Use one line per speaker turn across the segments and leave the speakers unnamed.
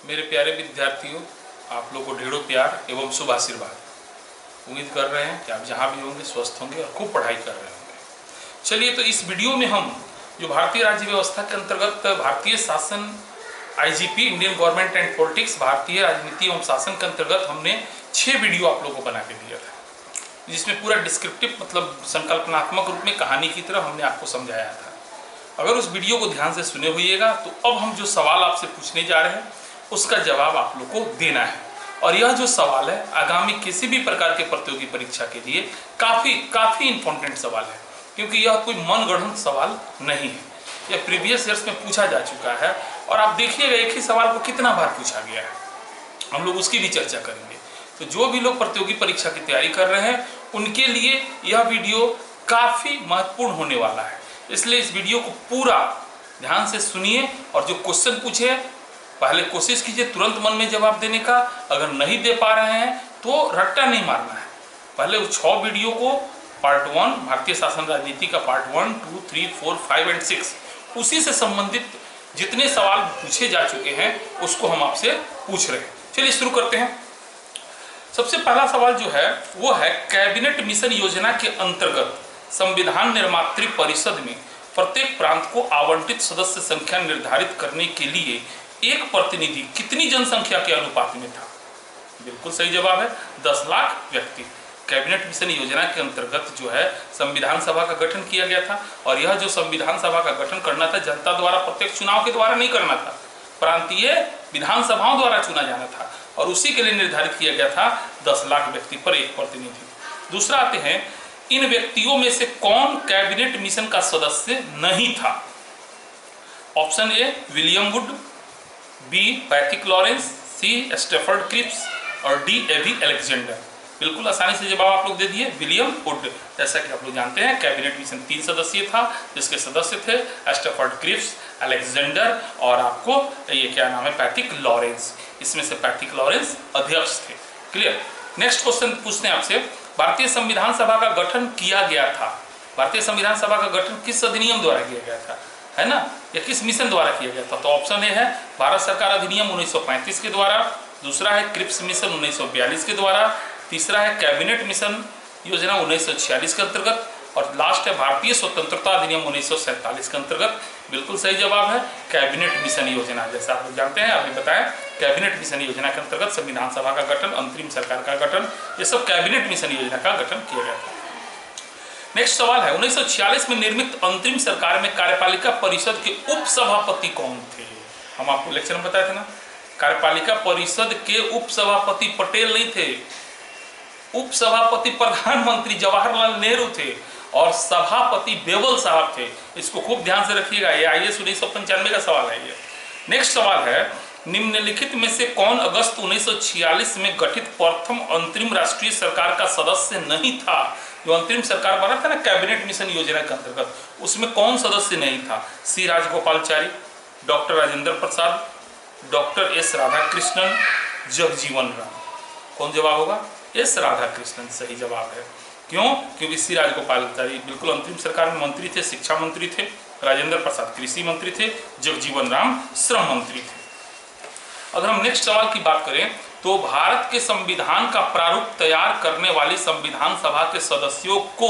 मेरे प्यारे विद्यार्थियों, आप लोग को ढेरों प्यार एवं शुभ आशीर्वाद। उम्मीद कर रहे हैं कि आप जहाँ भी होंगे स्वस्थ होंगे और खूब पढ़ाई कर रहे होंगे। चलिए, तो इस वीडियो में हम जो भारतीय राज्य व्यवस्था के अंतर्गत भारतीय शासन IGP Indian government and politics भारतीय राजनीति एवं शासन के अंतर्गत हमने 6 वीडियो आप लोगों को बना के दिया था, जिसमें पूरा डिस्क्रिप्टिव मतलब संकल्पनात्मक रूप में कहानी की तरह हमने आपको समझाया था। अगर उस वीडियो को ध्यान से सुने होइएगा तो अब हम जो सवाल आपसे पूछने जा रहे हैं उसका जवाब आप लोग को देना है। और यह जो सवाल है आगामी किसी भी प्रकार के प्रतियोगी परीक्षा के लिए काफ़ी इम्पोर्टेंट सवाल है, क्योंकि यह कोई मनगढ़ंत सवाल नहीं है। यह प्रीवियस ईयर्स में पूछा जा चुका है और आप देखिएगा एक ही सवाल को कितना बार पूछा गया है। हम लोग उसकी भी चर्चा करेंगे। तो जो भी लोग प्रतियोगी परीक्षा की तैयारी कर रहे हैं उनके लिए यह वीडियो काफ़ी महत्वपूर्ण होने वाला है, इसलिए इस वीडियो को पूरा ध्यान से सुनिए और जो क्वेश्चन पूछे पहले कोशिश कीजिए तुरंत मन में जवाब देने का। अगर नहीं दे पा रहे हैं तो रट्टा नहीं मारना है। पहले उस 6 वीडियो को पार्ट 1 भारतीय शासन राजनीति का पार्ट 1, 2, 3, 4, 5 एंड 6 उसी से संबंधित जितने सवाल पूछे जा चुके हैं उसको हम आपसे पूछ रहे हैं। चलिए शुरू करते हैं। सबसे पहला सवाल जो है वो है, कैबिनेट मिशन योजना के अंतर्गत संविधान निर्मात्री परिषद में प्रत्येक प्रांत को आवंटित सदस्य संख्या निर्धारित करने के लिए एक प्रतिनिधि कितनी जनसंख्या के अनुपात में था? बिल्कुल सही जवाब है 10 लाख व्यक्ति। कैबिनेट मिशन योजना के अंतर्गत जो है संविधान सभा का गठन किया गया था, और यह जो संविधान सभा का गठन करना था जनता द्वारा प्रत्येक चुनाव के द्वारा नहीं करना था, प्रांतीय विधानसभाओं द्वारा चुना जाना था, और उसी के लिए निर्धारित किया गया था 10 लाख व्यक्ति पर एक प्रतिनिधि। दूसरा आते हैं, इन व्यक्तियों में से कौन कैबिनेट मिशन का सदस्य नहीं था? Option A William Wood, B Pethick Lawrence, C Stafford Cripps और डी एवी अलेक्जेंडर। बिल्कुल आसानी से जवाब आप लोग दे दिए विलियम वुड। जैसा कि आप लोग जानते हैं कैबिनेट मिशन 3 सदस्यीय था, जिसके सदस्य थे स्टेफर्ड क्रिप्स, अलेक्जेंडर और आपको ये क्या नाम है पैथिक लॉरेंस। इसमें से पैथिक लॉरेंस अध्यक्ष थे। क्लियर। नेक्स्ट क्वेश्चन पूछते हैं आपसे, भारतीय संविधान सभा का गठन किया गया था। भारतीय संविधान सभा का गठन किस अधिनियम द्वारा किया गया था, है ना, या किस मिशन द्वारा किया गया था? तो ऑप्शन ए है भारत सरकार अधिनियम 1935 के द्वारा, दूसरा है क्रिप्स मिशन 1942 के द्वारा, तीसरा है कैबिनेट मिशन योजना 1946 के अंतर्गत, और लास्ट है भारतीय स्वतंत्रता अधिनियम 1947 के अंतर्गत। बिल्कुल सही जवाब है कैबिनेट मिशन योजना। जैसा आप लोग जानते हैं, आपने बताया कैबिनेट मिशन योजना के अंतर्गत संविधान सभा का गठन, अंतरिम सरकार का गठन, ये सब कैबिनेट मिशन योजना का गठन किया गया था। नेक्स्ट सवाल है, 1946 में निर्मित अंतरिम सरकार में कार्यपालिका परिषद के उप सभापति कौन थे? हम आपको लेक्चर में बताए थे ना, कार्यपालिका परिषद के उप सभापति पटेल नहीं थे, उप सभापति प्रधानमंत्री जवाहरलाल नेहरू थे और सभापति बेवल साहब थे। इसको खूब ध्यान से रखिएगा, ये IAS 1995 का सवाल है ये। नेक्स्ट सवाल है, निम्नलिखित में से कौन अगस्त 1946 में गठित प्रथम अंतरिम राष्ट्रीय सरकार का सदस्य नहीं था? जो अंतरिम सरकार बना था ना कैबिनेट मिशन योजना के अंतर्गत, उसमें कौन सदस्य नहीं था? सी Rajagopalachari, doctor Rajendra Prasad, doctor S Radhakrishnan, Jagjivan Ram. कौन जवाब होगा? S राधाकृष्णन सही जवाब है। क्यों? क्योंकि सी राजगोपालचारी बिल्कुल अंतरिम सरकार में मंत्री थे, शिक्षा मंत्री थे, राजेंद्र प्रसाद कृषि मंत्री थे, जगजीवन राम श्रम मंत्री थे। अगर हम नेक्स्ट सवाल की बात करें तो भारत के संविधान का प्रारूप तैयार करने वाली संविधान सभा के सदस्यों को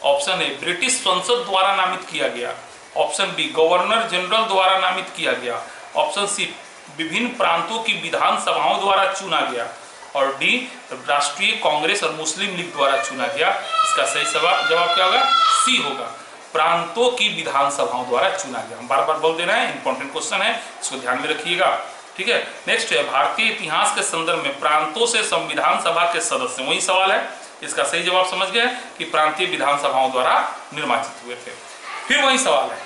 ऑप्शन ए ब्रिटिश संसद द्वारा नामित किया गया, ऑप्शन बी गवर्नर जनरल द्वारा नामित किया गया, ऑप्शन सी विभिन्न प्रांतों की विधानसभाओं द्वारा चुना गया, और डी राष्ट्रीय कांग्रेस और मुस्लिम लीग द्वारा चुना गया। इसका सही जवाब क्या होगा? सी होगा, प्रांतों की विधानसभाओं द्वारा चुना गया। हम बार बार बोल दे रहे हैं, इंपॉर्टेंट क्वेश्चन है, इसको ध्यान में रखिएगा। ठीक है। नेक्स्ट है, भारतीय इतिहास के संदर्भ में प्रांतों से संविधान सभा के सदस्य, वही सवाल है, इसका सही जवाब समझ गए कि प्रांतीय विधानसभाओं द्वारा निर्वाचित हुए थे। फिर वही सवाल है,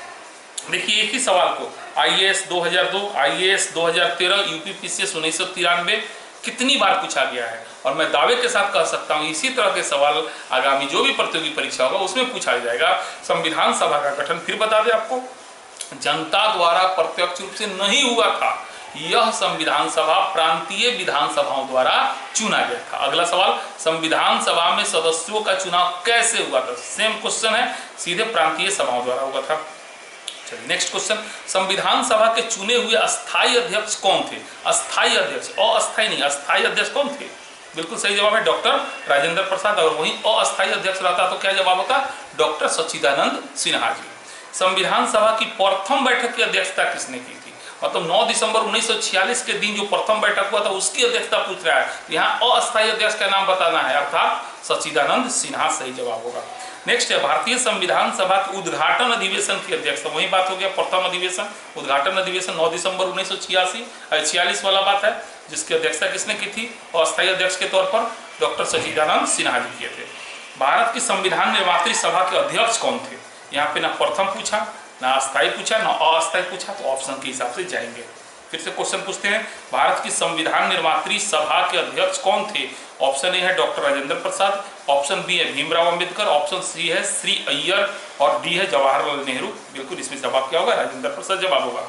देखिए एक ही सवाल को IAS 2002, IAS 2013, UPPCS 1993 कितनी बार पूछा गया है, और मैं दावे के साथ कह सकता हूं इसी तरह के सवाल आगामी जो भी प्रतियोगी परीक्षा होगा उसमें पूछा जाएगा। संविधान सभा का गठन फिर बता दें आपको, जनता द्वारा प्रत्यक्ष रूप से नहीं हुआ था, यह संविधान सभा प्रांतीय विधानसभाओं द्वारा चुना गया था। अगला सवाल, संविधान सभा में सदस्यों का चुनाव कैसे हुआ था? सेम क्वेश्चन है, सीधे प्रांतीय सभाओं द्वारा हुआ था। चलिए नेक्स्ट क्वेश्चन, संविधान सभा के चुने हुए अस्थायी अध्यक्ष कौन थे? अस्थायी अध्यक्ष, अस्थायी नहीं, अस्थायी अध्यक्ष कौन थे? बिल्कुल सही जवाब है डॉक्टर राजेंद्र प्रसाद। और वहीं अस्थायी अध्यक्ष रहता तो क्या जवाब होता? डॉक्टर सच्चिदानंद सिन्हा जी। संविधान सभा की प्रथम बैठक की अध्यक्षता किसने की थी? मतलब 9 दिसंबर 1946 के दिन जो प्रथम बैठक हुआ था उसकी अध्यक्षता पूछ रहा है, यहाँ अस्थायी अध्यक्ष का नाम बताना है, अर्थात सच्चिदानंद सिन्हा सही जवाब होगा। नेक्स्ट है, भारतीय संविधान सभा के उद्घाटन अधिवेशन की अध्यक्षता, वही बात हो गया प्रथम अधिवेशन, उद्घाटन अधिवेशन 9 दिसंबर 1946 वाला बात है, जिसकी अध्यक्षता किसने की थी? अस्थायी अध्यक्ष के तौर पर डॉक्टर सच्चिदानंद सिन्हा जी किए थे। भारत की संविधान निर्मात्री सभा के अध्यक्ष कौन थे? यहाँ पे ना प्रथम पूछा, ना अस्थायी पूछा, ना अस्थायी पूछा, तो ऑप्शन के हिसाब से जाएंगे। फिर से क्वेश्चन पूछते हैं, भारत की संविधान निर्मात्री सभा के अध्यक्ष कौन थे? ऑप्शन ए है doctor Rajendra Prasad, option B है भीमराव अंबेडकर, ऑप्शन सी है श्री अय्यर और डी है जवाहरलाल नेहरू। बिल्कुल इसमें जवाब क्या होगा? राजेंद्र प्रसाद जवाब होगा।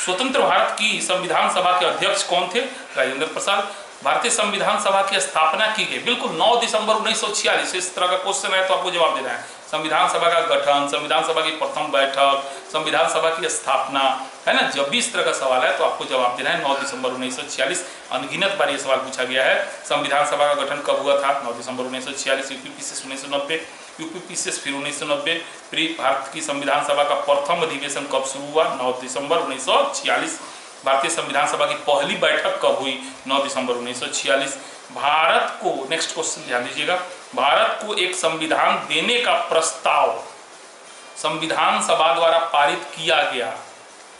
स्वतंत्र भारत की संविधान सभा के अध्यक्ष कौन थे? राजेंद्र प्रसाद। भारतीय संविधान सभा की स्थापना की गई, बिल्कुल 9 दिसंबर 1946, इस तरह का क्वेश्चन है तो आपको जवाब देना है। संविधान सभा का गठन, संविधान सभा की प्रथम बैठक, संविधान सभा की स्थापना, है ना, जब भी इस तरह का सवाल है तो आपको जवाब देना है 9 दिसंबर 1946। अनगिनत बार ये सवाल पूछा गया है। संविधान सभा का गठन कब हुआ था? 9 दिसंबर 1946। यूपीपीसीएस 1990, यूपीपीसीएस फिर 1990। फिर भारत की संविधान सभा का प्रथम अधिवेशन कब शुरू हुआ? 9 दिसंबर 1946। भारतीय संविधान सभा की पहली बैठक कब हुई? 9 दिसंबर 1946। भारत को, नेक्स्ट क्वेश्चन ध्यान दीजिएगा, भारत को एक संविधान देने का प्रस्ताव संविधान सभा द्वारा पारित किया गया,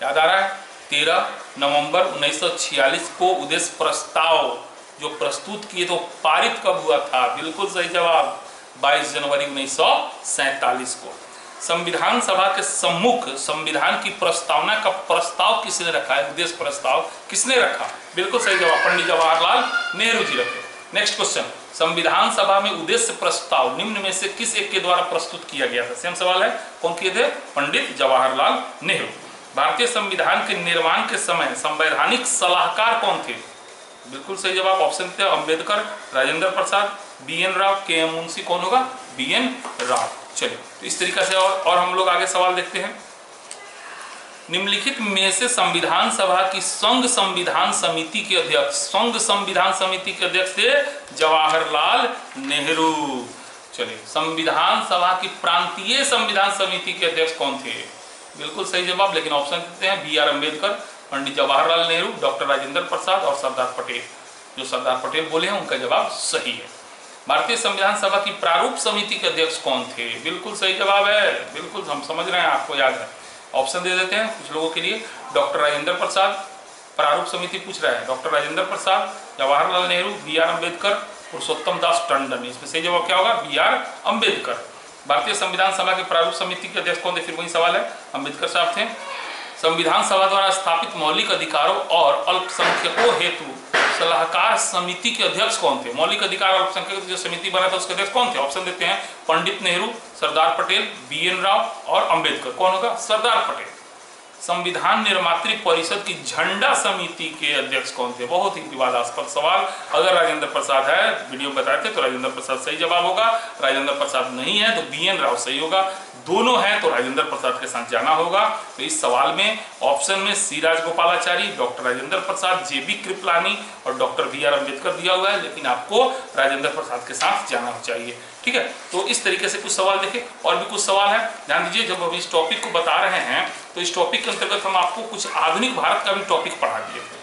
याद आ रहा है? 13 नवंबर 1946 को उद्देश्य प्रस्ताव जो प्रस्तुत किए तो पारित कब हुआ था? बिल्कुल सही जवाब 22 जनवरी 1947 को। संविधान सभा के सम्मुख संविधान की प्रस्तावना का प्रस्ताव किसने रखा है? उद्देश्य प्रस्ताव किसने रखा? बिल्कुल सही जवाब पंडित जवाहरलाल नेहरू जी रखे। नेक्स्ट क्वेश्चन, संविधान सभा में उद्देश्य प्रस्ताव निम्न में से किस एक के द्वारा प्रस्तुत किया गया था? सेम सवाल है, कौन किए थे? पंडित जवाहरलाल नेहरू। भारतीय संविधान के निर्माण के समय संवैधानिक सलाहकार कौन थे? बिल्कुल सही जवाब ऑप्शन थे अम्बेडकर, राजेंद्र प्रसाद, BN राव, KM मुंशी। कौन होगा? BN राव। चलिए तो इस तरीके से और हम लोग आगे सवाल देखते हैं। निम्नलिखित में से संविधान सभा की संघ संविधान समिति के अध्यक्ष, संघ संविधान समिति के अध्यक्ष थे जवाहरलाल नेहरू। चलिए, संविधान सभा की प्रांतीय संविधान समिति के अध्यक्ष कौन थे? बिल्कुल सही जवाब, लेकिन ऑप्शन देते हैं BR अम्बेडकर, पंडित जवाहरलाल नेहरू, डॉक्टर राजेंद्र प्रसाद और सरदार पटेल। जो सरदार पटेल बोले हैं उनका जवाब सही है। भारतीय संविधान सभा की प्रारूप समिति के अध्यक्ष कौन थे? बिल्कुल सही जवाब है, बिल्कुल हम समझ रहे हैं, आपको याद है। ऑप्शन दे देते हैं कुछ लोगों के लिए, डॉक्टर राजेंद्र प्रसाद, प्रारूप समिति पूछ रहा है, डॉक्टर राजेंद्र प्रसाद, जवाहरलाल नेहरू, BR अम्बेडकर, पुरुषोत्तम दास टंडन। इसमें सही जवाब क्या होगा? BR अम्बेडकर। भारतीय संविधान सभा के प्रारूप समिति के अध्यक्ष कौन थे? फिर वही सवाल है, अम्बेडकर साहब थे। संविधान सभा द्वारा स्थापित मौलिक अधिकारों और अल्पसंख्यकों हेतु सलाहकार समिति के अध्यक्ष कौन थे? मौलिक अधिकार और अल्पसंख्यक जो समिति बना था उसके अध्यक्ष कौन थे? ऑप्शन देते हैं पंडित नेहरू, सरदार पटेल, BN राव और अंबेडकर। कौन होगा? सरदार पटेल। संविधान निर्मात्री परिषद की झंडा समिति के अध्यक्ष कौन थे? बहुत ही विवादास्पद सवाल। अगर राजेंद्र प्रसाद है, वीडियो बताए थे, तो राजेंद्र प्रसाद सही जवाब होगा। राजेंद्र प्रसाद नहीं है तो BN राव सही होगा। दोनों हैं तो राजेंद्र प्रसाद के साथ जाना होगा। तो इस सवाल में ऑप्शन में सी राजगोपालाचारी, डॉक्टर राजेंद्र प्रसाद, JB कृपलानी और डॉक्टर BR अम्बेडकर दिया हुआ है, लेकिन आपको राजेंद्र प्रसाद के साथ जाना चाहिए। ठीक है, तो इस तरीके से कुछ सवाल देखें। और भी कुछ सवाल है, ध्यान दीजिए। जब हम इस टॉपिक को बता रहे हैं तो इस टॉपिक के अंतर्गत हम आपको कुछ आधुनिक भारत का भी टॉपिक पढ़ा दिए थे,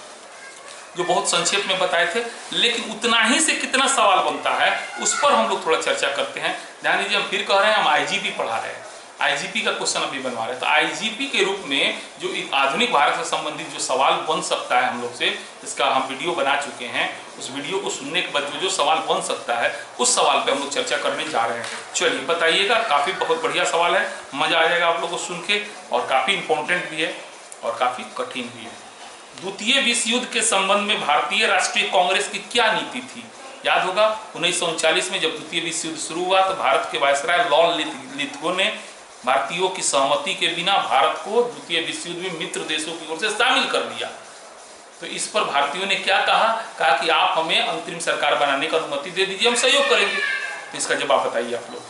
जो बहुत संक्षेप में बताए थे, लेकिन उतना ही से कितना सवाल बनता है उस पर हम लोग थोड़ा चर्चा करते हैं। ध्यान दीजिए, हम फिर कह रहे हैं हम IGP पढ़ा रहे हैं, IGP का क्वेश्चन अभी बनवा रहे हैं। तो IGP के रूप में जो आधुनिक भारत से संबंधित जो सवाल बन सकता है हम लोग से, इसका हम वीडियो बना चुके हैं। उस वीडियो को सुनने के बाद जो सवाल बन सकता है उस सवाल पे हम लोग चर्चा करने जा रहे हैं। चलिए बताइएगा, काफ़ी बहुत बढ़िया सवाल है, मज़ा आ जाएगा आप लोग को सुन के, और काफ़ी इंपॉर्टेंट भी है और काफ़ी कठिन भी है। द्वितीय विश्व युद्ध के संबंध में भारतीय राष्ट्रीय कांग्रेस की क्या नीति थी? याद होगा 1939 में जब द्वितीय विश्व युद्ध शुरू हुआ तो भारत के वायसराय लॉर्ड लिथगो ने भारतीयों की सहमति के बिना भारत को द्वितीय विश्व युद्ध में मित्र देशों की ओर से शामिल कर लिया। तो इस पर भारतीयों ने क्या कहा कि आप हमें अंतरिम सरकार बनाने का अनुमति दे दीजिए, हम सहयोग करेंगे। तो इसका जवाब बताइए आप लोग।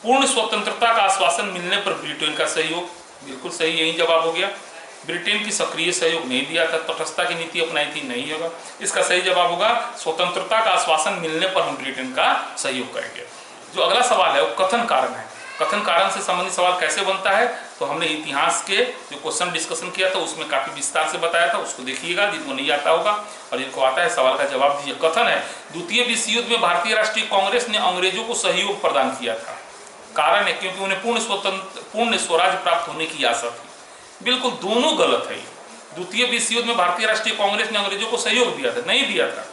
पूर्ण स्वतंत्रता का आश्वासन मिलने पर ब्रिटेन का सहयोग, बिल्कुल सही, यही जवाब हो गया। ब्रिटेन की सक्रिय सहयोग नहीं दिया था, तटस्थता की नीति अपनाई थी, नहीं होगा। इसका सही जवाब होगा स्वतंत्रता का आश्वासन मिलने पर हम ब्रिटेन का सहयोग करेंगे। जो अगला सवाल है वो कथन कारण है। कथन कारण से संबंधित सवाल कैसे बनता है, तो हमने इतिहास के जो क्वेश्चन डिस्कशन किया था उसमें काफी विस्तार से बताया था, उसको देखिएगा जिनको नहीं आता होगा, और जिनको आता है सवाल का जवाब दीजिए। कथन है द्वितीय विश्व युद्ध में भारतीय राष्ट्रीय कांग्रेस ने अंग्रेजों को सहयोग प्रदान किया था। कारण है क्योंकि उन्हें पूर्ण स्वराज प्राप्त होने की आशा थी। बिल्कुल दोनों गलत है। द्वितीय विश्व युद्ध में भारतीय राष्ट्रीय कांग्रेस ने अंग्रेजों को सहयोग दिया था, नहीं दिया था,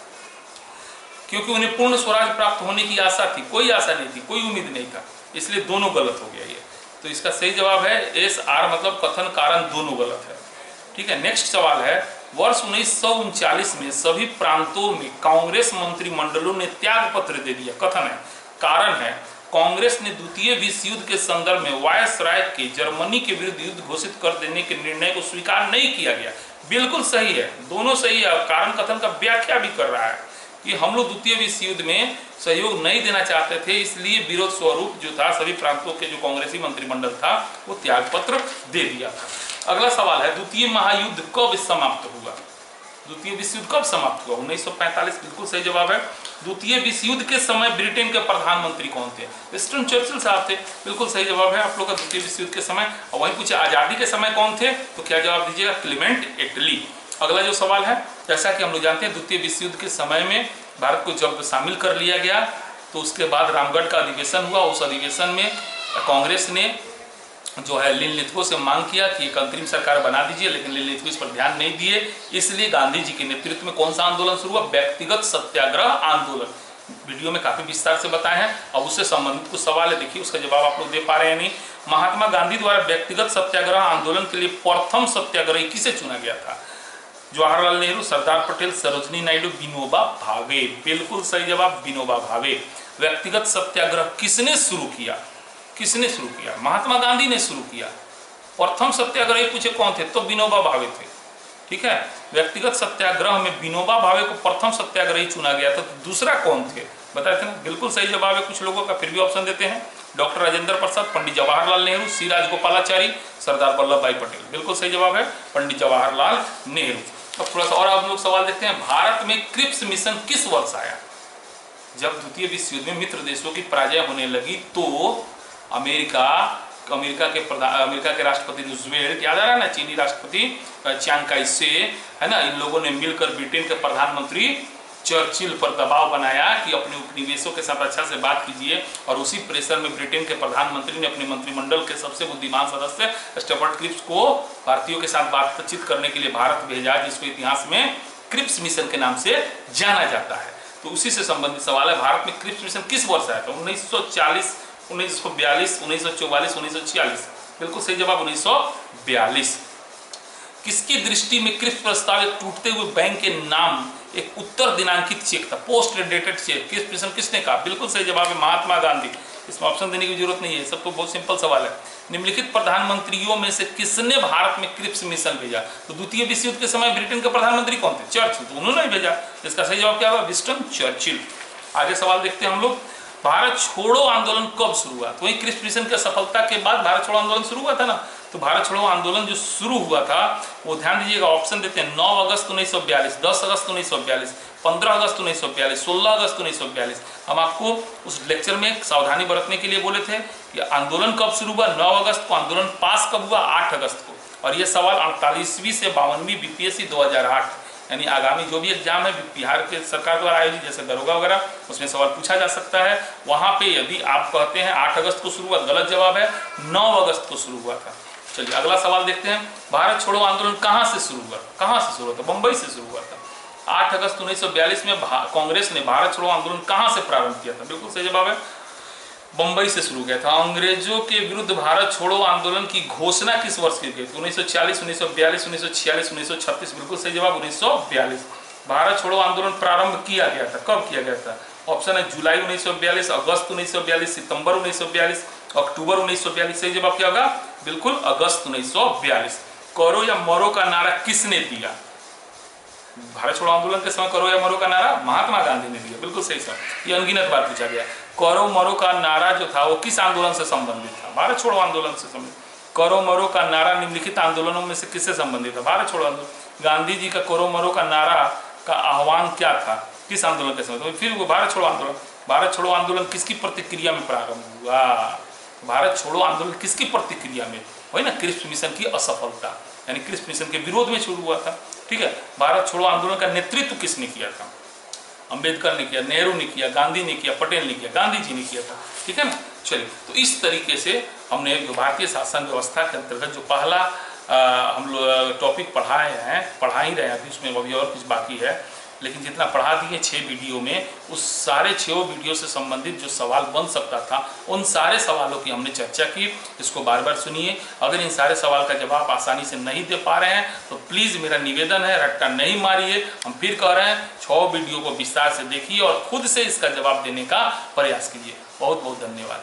क्योंकि उन्हें पूर्ण स्वराज प्राप्त होने की आशा थी। कोई आशा नहीं थी, कोई उम्मीद नहीं था, इसलिए दोनों गलत हो गया ये। तो इसका सही जवाब है एस आर, मतलब कथन कारण दोनों गलत है। ठीक है, नेक्स्ट सवाल है वर्ष 1939 में सभी प्रांतों में कांग्रेस मंत्रिमंडलों ने त्याग पत्र दे दिया। कथन है, कारण है कांग्रेस ने द्वितीय विश्व युद्ध के संदर्भ में वायसराय के जर्मनी के विरुद्ध युद्ध घोषित कर देने के निर्णय को स्वीकार नहीं किया गया। बिल्कुल सही है, दोनों सही है। कारण कथन का व्याख्या भी कर रहा है कि हम लोग द्वितीय विश्व युद्ध में सहयोग नहीं देना चाहते थे, इसलिए विरोध स्वरूप जो था सभी प्रांतों के जो कांग्रेसी मंत्रिमंडल था वो त्याग पत्र दे दिया था। अगला सवाल है द्वितीय महायुद्ध कब समाप्त हुआ। द्वितीय विश्व युद्ध कब समाप्त हुआ? 1945, बिल्कुल सही जवाब है। द्वितीय विश्व युद्ध के समय ब्रिटेन के प्रधानमंत्री कौन थे? विंस्टन चर्चिल साहब थे, बिल्कुल सही जवाब है आप लोग का द्वितीय विश्व युद्ध के समय। और वहीं पूछे आजादी के समय कौन थे, तो क्या जवाब दीजिएगा? क्लीमेंट एटली। अगला जो सवाल है, जैसा कि हम लोग जानते हैं द्वितीय विश्व युद्ध के समय में भारत को जब शामिल कर लिया गया तो उसके बाद रामगढ़ का अधिवेशन हुआ। उस अधिवेशन में कांग्रेस ने जो है लिनलिथगो से मांग किया कि एक अंतरिम सरकार बना दीजिए, लेकिन लिनलिथगो इस पर ध्यान नहीं दिए, इसलिए गांधी जी के नेतृत्व में कौन सा आंदोलन शुरू हुआ? व्यक्तिगत सत्याग्रह आंदोलन। वीडियो में काफी विस्तार से बताए हैं। अब उससे संबंधित कुछ सवाल है, देखिए उसका जवाब आप लोग दे पा रहे हैं नहीं। महात्मा गांधी द्वारा व्यक्तिगत सत्याग्रह आंदोलन के लिए प्रथम सत्याग्रही किसे चुना गया था? जवाहरलाल नेहरू, सरदार पटेल, सरोजनी नायडू, विनोबा भावे। बिल्कुल सही जवाब विनोबा भावे। व्यक्तिगत सत्याग्रह किसने शुरू किया? किसने शुरू किया? महात्मा गांधी ने शुरू किया। प्रथम सत्याग्रही पूछे कौन थे, तो विनोबा भावे थे। ठीक है, व्यक्तिगत सत्याग्रह में विनोबा भावे को प्रथम सत्याग्रही चुना गया था। तो दूसरा कौन थे बताए थे ना? बिल्कुल सही जवाब है कुछ लोगों का, फिर भी ऑप्शन देते हैं। डॉक्टर राजेंद्र प्रसाद, पंडित जवाहरलाल नेहरू, सी राजगोपालाचारी, सरदार वल्लभ भाई पटेल। बिल्कुल सही जवाब है पंडित जवाहरलाल नेहरू। अब थोड़ा सा और आप लोग सवाल देखते हैं, भारत में क्रिप्स मिशन किस वर्ष आया? जब द्वितीय विश्व युद्ध में मित्र देशों की पराजय होने लगी तो अमेरिका के राष्ट्रपति रूजवेल्ट, याद आ रहा है ना, चीनी राष्ट्रपति चियांग काई से, है ना, इन लोगों ने मिलकर ब्रिटेन के प्रधानमंत्री चर्चिल पर दबाव बनाया कि अपने उपनिवेशों के साथ अच्छा से बात कीजिए, और उसी प्रेशर में ब्रिटेन के प्रधानमंत्री ने अपने मंत्रिमंडल के सबसे बुद्धिमान सदस्य स्टुअर्ट क्रिप्स को भारतीयों के साथ बातचीत करने के लिए भारत भेजा, जिसको इतिहास में क्रिप्स मिशन के नाम से जाना जाता है। तो उसी से संबंधित सवाल है, भारत में क्रिप्स मिशन किस वर्ष आया था? 1940, 1942, 1944, 1946। बिल्कुल सही जवाब 1942। किसकी दृष्टि में क्रिप्स प्रस्ताव एक टूटते हुए बैंक के नाम एक उत्तर दिनांकित चेक था, post dated cheque? Cripps mission किसने कहा? बिल्कुल सही जवाब है महात्मा गांधी। इसमें ऑप्शन देने की जरूरत नहीं है, सब तो बहुत सिंपल सवाल है। निम्नलिखित प्रधानमंत्रियों में से किसने भारत में क्रिप्स मिशन भेजा? तो द्वितीय विश्व युद्ध के समय ब्रिटेन के प्रधानमंत्री कौन थे? चर्चिल, तो उन्होंने भेजा। इसका सही जवाब क्या होगा? Winston Churchill. आगे सवाल देखते हैं हम लोग, भारत छोड़ो आंदोलन कब शुरू हुआ? तो वही क्रिप्स मिशन की सफलता के बाद भारत छोड़ो आंदोलन शुरू हुआ था ना। तो भारत छोड़ो आंदोलन जो शुरू हुआ था वो ध्यान दीजिएगा, ऑप्शन देते हैं 9 अगस्त 1942, 10 अगस्त 1942, 15 अगस्त 1942, 16 अगस्त 1942। हम आपको उस लेक्चर में सावधानी बरतने के लिए बोले थे कि आंदोलन कब शुरू हुआ, 9 अगस्त को। आंदोलन पास कब हुआ? 8 अगस्त को। और ये सवाल 48वीं से 52वीं बीपीएससी 2008 यानी आगामी जो भी एग्जाम है बिहार के सरकार द्वारा आयोजित, जैसे दरोगा वगैरह, उसमें सवाल पूछा जा सकता है। वहां पे यदि आप कहते हैं 8 अगस्त को शुरू हुआ, गलत जवाब है, 9 अगस्त को शुरू हुआ था। चलिए अगला सवाल देखते हैं, भारत छोड़ो आंदोलन कहां से शुरू हुआ? कहां से शुरू हुआ था? बंबई से शुरू हुआ था। 8 अगस्त 1942 में कांग्रेस ने भारत छोड़ो आंदोलन कहां से प्रारंभ किया था? बिल्कुल सही जवाब है, बंबई से शुरू किया था। अंग्रेजों के विरुद्ध भारत छोड़ो आंदोलन की घोषणा किस वर्ष की गई थी? 1940, 1942, 1946, 1936। बिल्कुल सही जवाब 1942। भारत छोड़ो आंदोलन प्रारंभ किया गया था, कब किया गया था? ऑप्शन है जुलाई 1942, अगस्त 1942, सितंबर 1942, अक्टूबर 1942। सही जवाब क्या होगा? बिल्कुल अगस्त 1942। करो या मरो का नारा किसने दिया? भारत छोड़ो आंदोलन के समय करो या मरो का नारा महात्मा गांधी ने दिया। बिल्कुल सही सर, ये अनगिनत बार पूछा गया। करो मरो का नारा जो था वो किस आंदोलन से संबंधित था? भारत छोड़ो आंदोलन से संबंधित। करो मरो का नारा निम्नलिखित आंदोलनों में से किससे संबंधित है? भारत छोड़ो आंदोलन। गांधी जी का करो मरो का नारा का आह्वान क्या था, किस आंदोलन के समय? फिर वो भारत छोड़ो आंदोलन। भारत छोड़ो आंदोलन किसकी प्रतिक्रिया में प्रारंभ हुआ? भारत छोड़ो आंदोलन किसकी प्रतिक्रिया में? वही ना, क्रिप्स मिशन की असफलता, यानी क्रिप्स मिशन के विरोध में शुरू हुआ था। ठीक है, भारत छोड़ो आंदोलन का नेतृत्व किसने किया था? अंबेडकर ने किया, नेहरू ने किया, गांधी ने किया, पटेल ने किया, गांधी जी ने किया था। ठीक है ना। चलिए, तो इस तरीके से हमने भारतीय शासन व्यवस्था के अंतर्गत जो पहला हम लोग टॉपिक पढ़ा ही रहे हैं, अभी उसमें अभी और कुछ बाकी है, लेकिन जितना पढ़ा दिए 6 वीडियो में, उस सारे 6 वीडियो से संबंधित जो सवाल बन सकता था उन सारे सवालों की हमने चर्चा की। इसको बार बार सुनिए। अगर इन सारे सवाल का जवाब आसानी से नहीं दे पा रहे हैं तो प्लीज़ मेरा निवेदन है, रट्टा नहीं मारिए। हम फिर कह रहे हैं 6 वीडियो को विस्तार से देखिए और खुद से इसका जवाब देने का प्रयास कीजिए। बहुत बहुत धन्यवाद।